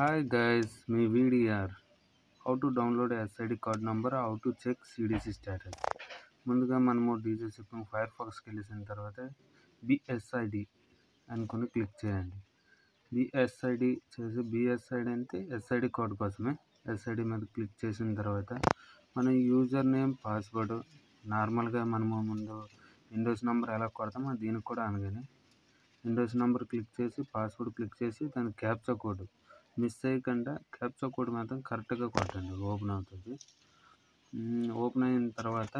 Hi guys, మీ వీడియర్ how to download SID card number, how to check CDC status. ముందుగా మనము DJ సిప్పం fire ఫాక్స్కి వెళ్ళిన తర్వాత బిఎస్ఐడి అనుకుని క్లిక్ చేయండి. బిఎస్ఐడి చేసి బిఎస్ఐడి అంటే ఎస్ఐడి కార్డ్ కోసమే. ఎస్ఐడి మీద క్లిక్ చేసిన తర్వాత మన యూజర్ నేమ్ పాస్వర్డ్ నార్మల్గా మనము ముందు విండోస్ నెంబర్ ఎలా కొడతామో దీనికి కూడా అనగానే విండోస్ నెంబర్ క్లిక్ చేసి పాస్వర్డ్ క్లిక్ చేసి దాని క్యాప్చా కోడ్ మిస్ అయ్యకుండా క్యాప్చా కోడ్ మాత్రం కరెక్ట్గా కొట్టండి, ఓపెన్ అవుతుంది. ఓపెన్ అయిన తర్వాత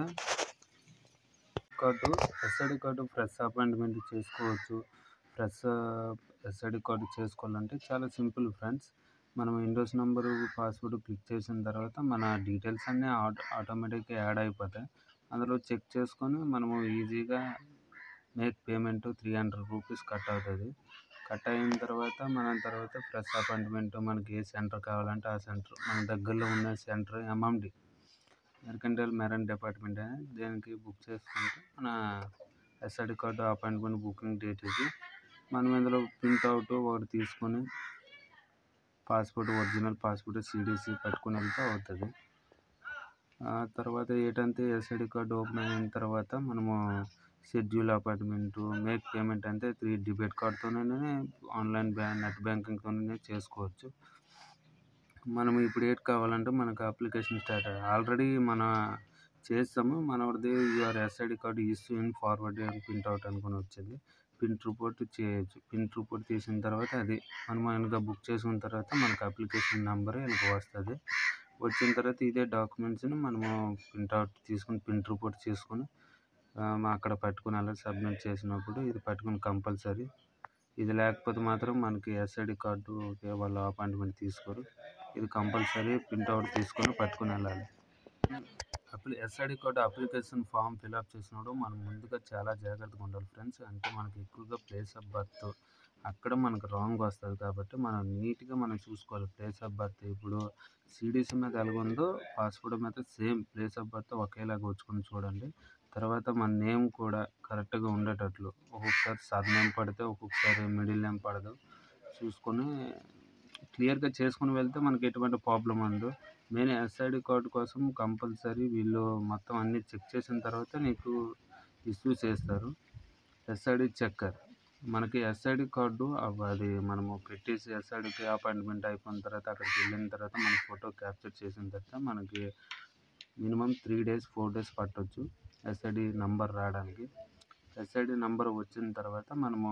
ఎస్ఐడి కార్డు ఫ్రెష్ అపాయింట్మెంట్ చేసుకోవచ్చు. ఫ్రెష్ ఎస్ఐడి కార్డు చేసుకోవాలంటే చాలా సింపుల్ ఫ్రెండ్స్. మనం విండోస్ నెంబరు పాస్వర్డ్ క్లిక్ చేసిన తర్వాత మన డీటెయిల్స్ అన్నీ ఆటోమేటిక్గా యాడ్ అయిపోతాయి. అందులో చెక్ చేసుకొని మనము ఈజీగా మేక్ పేమెంట్ ₹300 కట్ అవుతుంది. కట్ అయిన తర్వాత ఫ్రెష్ అపాయింట్మెంట్ మనకి ఏ సెంటర్ కావాలంటే ఆ సెంటర్, మన దగ్గరలో ఉన్న centre MMD mercantile marine department అని దేనికి బుక్ చేసుకుంటే మన SID card appointment booking date ఇది. మనం ఇందులో ప్రింట్అవుట్ ఒకటి తీసుకొని పాస్పోర్ట్, ఒరిజినల్ పాస్పోర్ట్ సిడిసి పెట్టుకుని వెళ్తే అవుతుంది. తర్వాత ఏంటంటే ఎస్ఐడి కార్డు ఓపెన్ అయిన తర్వాత మనము షెడ్యూల్ అపాయింట్మెంటు, మేక్ పేమెంట్ అంటే డెబిట్ కార్డ్తోనే ఆన్లైన్ నెట్ బ్యాంకింగ్తోనే చేసుకోవచ్చు. మనం ఇప్పుడు ఏంటి కావాలంటే మనకు అప్లికేషన్ ఆల్రెడీ చేస్తాము. మనది your SID card issue in forward and printout అనుకుని వచ్చింది. ప్రింట్ రిపోర్ట్ చేయొచ్చు. ప్రింట్ రిపోర్ట్ తీసిన తర్వాత అది మనం వెనక బుక్ చేసుకున్న తర్వాత మనకు అప్లికేషన్ నెంబర్ వెనక వస్తుంది. వచ్చిన తర్వాత ఇదే డాక్యుమెంట్స్ని మనము ప్రింట్అవుట్ తీసుకుని ప్రింట్ రిపోర్ట్ చేసుకొని అక్కడ పట్టుకుని అలా సబ్మిట్ చేసినప్పుడు ఇది పట్టుకుని కంపల్సరీ. ఇది లేకపోతే మాత్రం మనకి ఎస్ఐడి కార్డు వాళ్ళు అపాయింట్మెంట్ తీసుకోరు. ఇది కంపల్సరీ ప్రింట్అవుట్ తీసుకొని పట్టుకుని వెళ్ళాలి. SID card application form fill up చేసినప్పుడు మనం ముందుగా చాలా జాగ్రత్తగా ఉండాలి ఫ్రెండ్స్. అంటే మనకి ఎక్కువగా ప్లేస్ ఆఫ్ బర్త్ అక్కడ మనకు రాంగ్ వస్తుంది కాబట్టి మనం నీట్గా చూసుకోవాలి. ప్లేస్ ఆఫ్ బర్త్ ఇప్పుడు సిడిసి మీద ఎలాగుందో పాస్పోర్ట్ మీద సేమ్ ప్లేస్ ఆఫ్ బర్త్ ఒకేలాగా వచ్చుకొని చూడండి. తర్వాత మన నేమ్ కూడా కరెక్ట్గా ఉండేటట్లు, ఒక్కొక్కసారి సర్నేమ్ పడితే ఒక్కొక్కసారి మిడిల్ నేమ్ పడదు, చూసుకొని క్లియర్గా చేసుకుని వెళ్తే మనకి ఎటువంటి ప్రాబ్లం ఉండదు. మెయిన్ ఎస్ఐడి కార్డు కోసం కంపల్సరీ వీళ్ళు మొత్తం అన్నీ చెక్ చేసిన తర్వాత నీకు ఇష్యూ చేస్తారు. ఎస్ఐడి చెక్కర్ మనకి ఎస్ఐడి కార్డు అది మనము పెట్టేసి ఎస్ఐడికి అపాయింట్మెంట్ అయిపోయిన తర్వాత అక్కడికి వెళ్ళిన తర్వాత మన ఫోటో క్యాప్చర్ చేసిన తర్వాత మనకి మినిమం 3 days 4 days పట్టవచ్చు ఎస్ఐడి నంబర్ రావడానికి. ఎస్ఐడి నంబర్ వచ్చిన తర్వాత మనము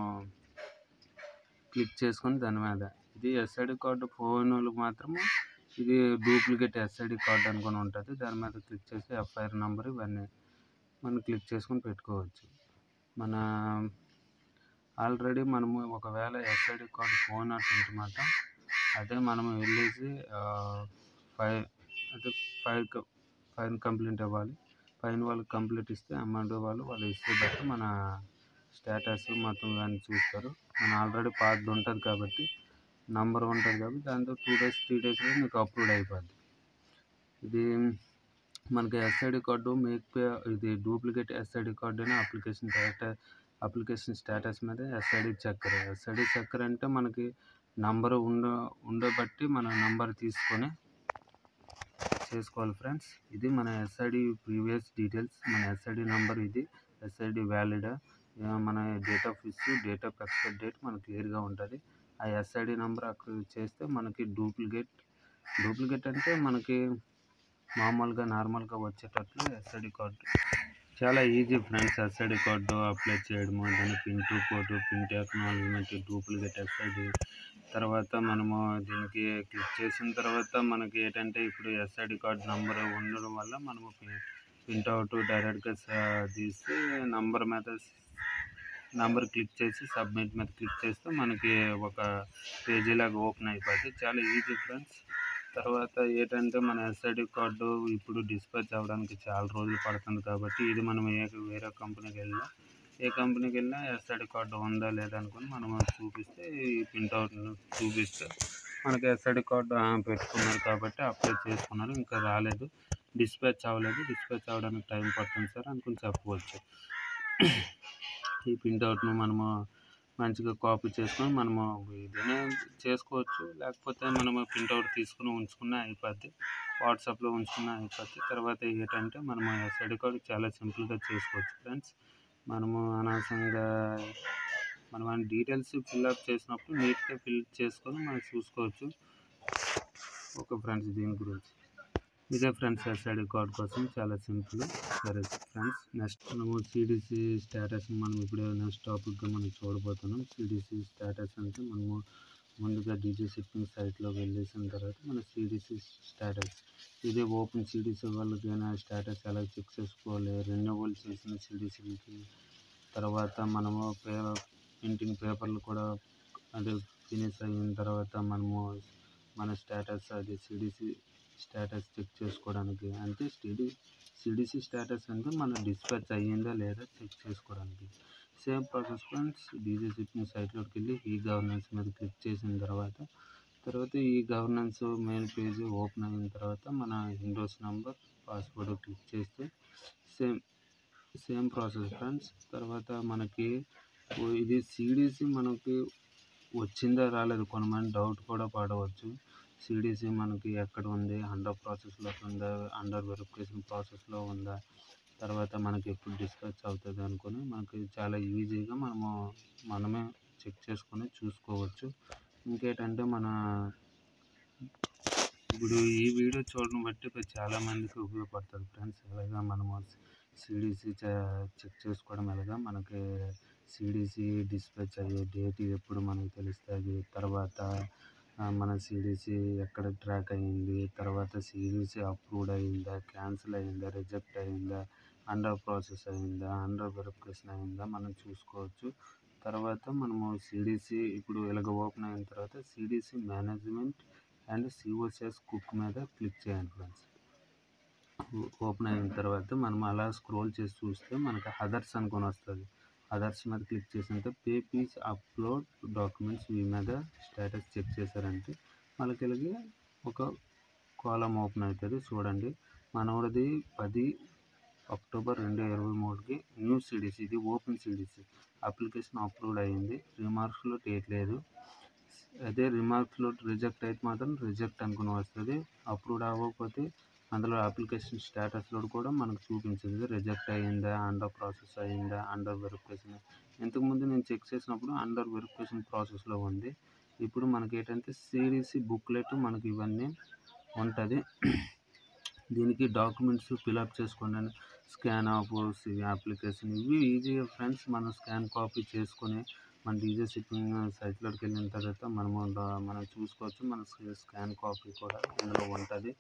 క్లిక్ చేసుకొని దాని మీద ఇది ఎస్ఐడి కార్డు పోయిన వాళ్ళకి మాత్రము ఇది డూప్లికేట్ ఎస్ఐడి కార్డు అనుకుని ఉంటుంది. దాని మీద క్లిక్ చేసి ఎఫ్ఐఆర్ నెంబర్ ఇవన్నీ మనం క్లిక్ చేసుకొని పెట్టుకోవచ్చు. మన ఆల్రెడీ మనము ఒకవేళ ఎస్ఐడి కార్డు పోయినట్టుంటే మాత్రం అదే మనము వెళ్ళేసి ఫైన్ కంప్లైంట్ ఇవ్వాలి. ఫైన్ వాళ్ళకి కంప్లైంట్ ఇస్తే అమౌంట్ వాళ్ళు ఇస్తే బట్టి మన స్టేటస్ మొత్తం ఇవన్నీ చూస్తారు. మన ఆల్రెడీ పాతది ఉంటుంది కాబట్టి నంబర్ ఉంటుంది కాబట్టి దాంతో 2 days 3 daysలో మీకు అప్లోడ్ అయిపోద్ది. ఇది మనకి ఎస్ఐడి కార్డు ఇది డూప్లికేట్ ఎస్ఐడి కార్డు అని అప్లికేషన్ స్టేటస్ మీద ఎస్ఐడి చెక్కర్ అంటే మనకి నంబరు ఉండబట్టి మన నంబర్ తీసుకొని చేసుకోవాలి ఫ్రెండ్స్. ఇది మన ఎస్ఐడి ప్రీవియస్ డీటెయిల్స్, మన ఎస్ఐడి నెంబర్, ఇది ఎస్ఐడి వ్యాలిడ్, మన date of issue, date of expire date మనకు క్లియర్గా ఉంటుంది. ఆ ఎస్ఐడి నెంబర్ అక్కడ చేస్తే మనకి డూప్లికేట్ అంటే మనకి మామూలుగా నార్మల్గా వచ్చేటట్లు ఎస్ఐడి కార్డు చాలా easy friends. SID card apply చేయడము, దాని print report, print acknowledgement, duplicate SID తర్వాత మనము దీనికి క్లిక్ చేసిన తర్వాత మనకి ఏంటంటే ఇప్పుడు ఎస్ఐడి కార్డు నెంబర్ ఉండడం వల్ల మనము ప్రింట్అవుట్ డైరెక్ట్గా తీసి నంబర్ క్లిక్ చేసి సబ్మిట్ మీద క్లిక్ చేస్తే మనకి ఒక పేజీ లాగా ఓపెన్ అయిపోతుంది. చాలా ఈజీ ఫ్రెండ్స్. తర్వాత ఏంటంటే మన ఎస్ఐడి కార్డు ఇప్పుడు డిస్పాచ్ అవ్వడానికి చాలా రోజులు పడుతుంది కాబట్టి ఇది మనం వేరే కంపెనీకి వెళ్ళినా ఎస్ఐడి కార్డు ఉందా లేదా అనుకుని మనం చూపిస్తే ఈ ప్రింట్అవుట్ చూపిస్తే మనకి ఎస్ఐడి కార్డు పెట్టుకున్నారు కాబట్టి అప్లై చేసుకున్నారు, ఇంకా రాలేదు, డిస్పాచ్ అవ్వడానికి టైం పడుతుంది సార్ అనుకుని చెప్పవచ్చు. ఈ ప్రింట్అవుట్ను మనము మంచిగా కాపీ చేసుకొని మనము ఇదైనా చేసుకోవచ్చు. లేకపోతే మనము ప్రింటౌట్ తీసుకొని ఉంచుకున్నా అయిపోద్ది. వాట్సాప్‌లో ఉంచుకున్నా అయిపోద్ది. తర్వాత ఏంటంటే మనము ఎస్ఐడి కార్డ్ చాలా సింపుల్‌గా చేసుకోవచ్చు ఫ్రెండ్స్. మనము అనవసరంగా మనం డీటెయిల్స్ ఫిల్అప్ చేసినప్పుడు నీట్‌గా ఫిల్ చేసుకొని మనం చూసుకోవచ్చు. ఓకే ఫ్రెండ్స్, దీని గురించి ఇదే ఫ్రెండ్స్ ఎస్ఐడి కార్డ్ కోసం చాలా సింపుల్. సరే ఫ్రెండ్స్, నెక్స్ట్ మనము సిడిసి స్టేటస్ మనం ఇప్పుడు నెక్స్ట్ టాపిక్గా మనం చూడబోతున్నాం. సిడిసి స్టేటస్ అంటే మనము ముందుగా డీజే షిప్పింగ్ సైట్లోకి వెళ్ళేసిన తర్వాత మన సిడిసి స్టేటస్ ఇదే ఓపెన్ సిడిసి వాళ్ళకైనా స్టేటస్ ఎలా చెక్ చేసుకోవాలి, రెన్యువల్ చేసిన సిడిసిలకి, తర్వాత మనము ప్రింటింగ్ పేపర్లు కూడా అది ఫినిష్ అయిన తర్వాత మనము మన స్టేటస్ అది సిడిసి స్టేటస్ చెక్ చేసుకోవడానికి, అంటే సిడిసి స్టేటస్ అంటే మన డిస్పాచ్ అయ్యిందా లేదా చెక్ చేసుకోవడానికి. Same process friends. DG shipping సైట్లోకి వెళ్ళి ఈ గవర్నెన్స్ మీద క్లిక్ చేసిన తర్వాత e governance main page open అయిన తర్వాత మన విండోస్ నెంబర్ పాస్వర్డ్ క్లిక్ చేస్తే సేమ్ ప్రాసెస్ ఫ్రెండ్స్. తర్వాత మనకి ఇది సిడిసి మనకి వచ్చిందా రాలేదు కొంతమంది డౌట్ కూడా పడవచ్చు. సిడిసి మనకి ఎక్కడ ఉంది, అండర్ ప్రాసెస్లో ఉందా, అండర్ వెరిఫికేషన్ ప్రాసెస్లో ఉందా, తర్వాత మనకి ఎప్పుడు డిస్పాచ్ అవుతుంది అనుకుని మనకి చాలా ఈజీగా మనమే చెక్ చేసుకొని చూసుకోవచ్చు. ఇంకేంటంటే ఇప్పుడు ఈ వీడియో చూడడం బట్టి చాలామందికి ఉపయోగపడుతుంది ఫ్రెండ్స్. ఎలాగా మనము సిడిసి చెక్ చేసుకోవడం, ఎలాగా మనకి సిడిసి డిస్పాచ్ అయ్యే డేట్ ఎప్పుడు మనకు తెలుస్తుంది, తర్వాత మన సిడిసి ఎక్కడ ట్రాక్ అయ్యింది, తర్వాత సిడిసి అప్రూవ్డ్ అయ్యిందా, క్యాన్సిల్ అయ్యిందా, రిజెక్ట్ అయ్యిందా, అండర్ ప్రాసెస్ అయ్యిందా, అండర్ వెరిఫికేషన్ అయ్యిందా మనం చూసుకోవచ్చు. తర్వాత మనము సిడిసి ఇప్పుడు ఇలాగ ఓపెన్ అయిన తర్వాత సిడిసి మేనేజ్మెంట్ అండ్ సిఓసిఎస్ కుక్ మీద క్లిక్ చేయండి ఫ్రెండ్స్. ఓపెన్ అయిన తర్వాత మనం అలా స్క్రోల్ చేసి చూస్తే మనకి అదర్స్ అనుకొని వస్తుంది. అదర్స్ మీద క్లిక్ చేసినంటే పే ప్లీజ్ అప్లోడ్ డాక్యుమెంట్స్ ఈ మీద స్టేటస్ చెక్ చేశారంటే మనకి ఒక కాలం ఓపెన్ అవుతుంది. చూడండి, మనోడిది 10 అక్టోబర్ 2023కి న్యూ సిడిసి, ఇది ఓపెన్ సిడిసి అప్లికేషన్ అప్రూవ్డ్ అయ్యింది. రిమార్క్స్లో డేట్ లేదు. అదే రిమార్క్స్లో రిజెక్ట్ అయితే మాత్రం రిజెక్ట్ అనుకుని వస్తుంది. అప్రూవ్డ్ అవ్వకపోతే అందులో అప్లికేషన్ స్టేటస్లో కూడా మనకు చూపించింది రిజెక్ట్ అయ్యిందా, అండర్ ప్రాసెస్ అయ్యిందా, అండర్ వెరిఫికేషన్. ఇంతకుముందు నేను చెక్ చేసినప్పుడు అండర్ వెరిఫికేషన్ ప్రాసెస్లో ఉంది. ఇప్పుడు మనకి ఏంటంటే సిడిసి బుక్లెట్ మనకి ఇవన్నీ ఉంటుంది. దీనికి డాక్యుమెంట్స్ ఫిలప్ చేసుకోండి, స్కాన్ ఆఫ్ అప్లికేషన్, ఇవి ఈజీగా ఫ్రెండ్స్. మనం స్కాన్ కాపీ చేసుకొని మన డీజే షిప్పింగ్ సైట్లోకి వెళ్ళిన తర్వాత మనం చూసుకోవచ్చు. మన స్కాన్ కాపీ కూడా ఇందులో ఉంటుంది.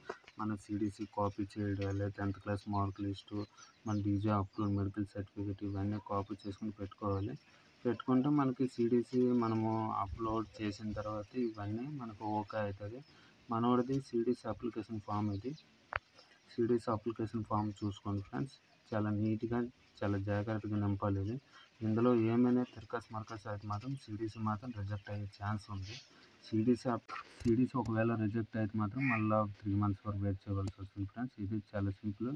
మన సిడిసి కాపీ చేయడాలి, 10th క్లాస్ మార్క్ లిస్టు, మన డీజే అప్రూవ్డ్ మెడికల్ సర్టిఫికేట్, ఇవన్నీ కాపీ చేసుకుని పెట్టుకుంటే మనకి సిడిసి మనము అప్లోడ్ చేసిన తర్వాత ఇవన్నీ మనకు ఓకే అవుతుంది. మనోడిది సిడిసి అప్లికేషన్ ఫామ్, ఇది సిడిసి అప్లికేషన్ ఫామ్ చూసుకోండి ఫ్రెండ్స్. చాలా నీట్గా చాలా జాగ్రత్తగా నింపాలి ఇది. ఇందులో ఏమైనా తిరకాస్ మరకాస్ అయితే మాత్రం సిడిసి మాత్రం రిజెక్ట్ అయ్యే ఛాన్స్ ఉంది. సిడిసి ఒకవేళ రిజెక్ట్ అయితే మాత్రం మళ్ళీ 3 months వరకు వెయిట్ చేయవలసి వస్తుంది ఫ్రెండ్స్. ఇది చాలా సింపుల్.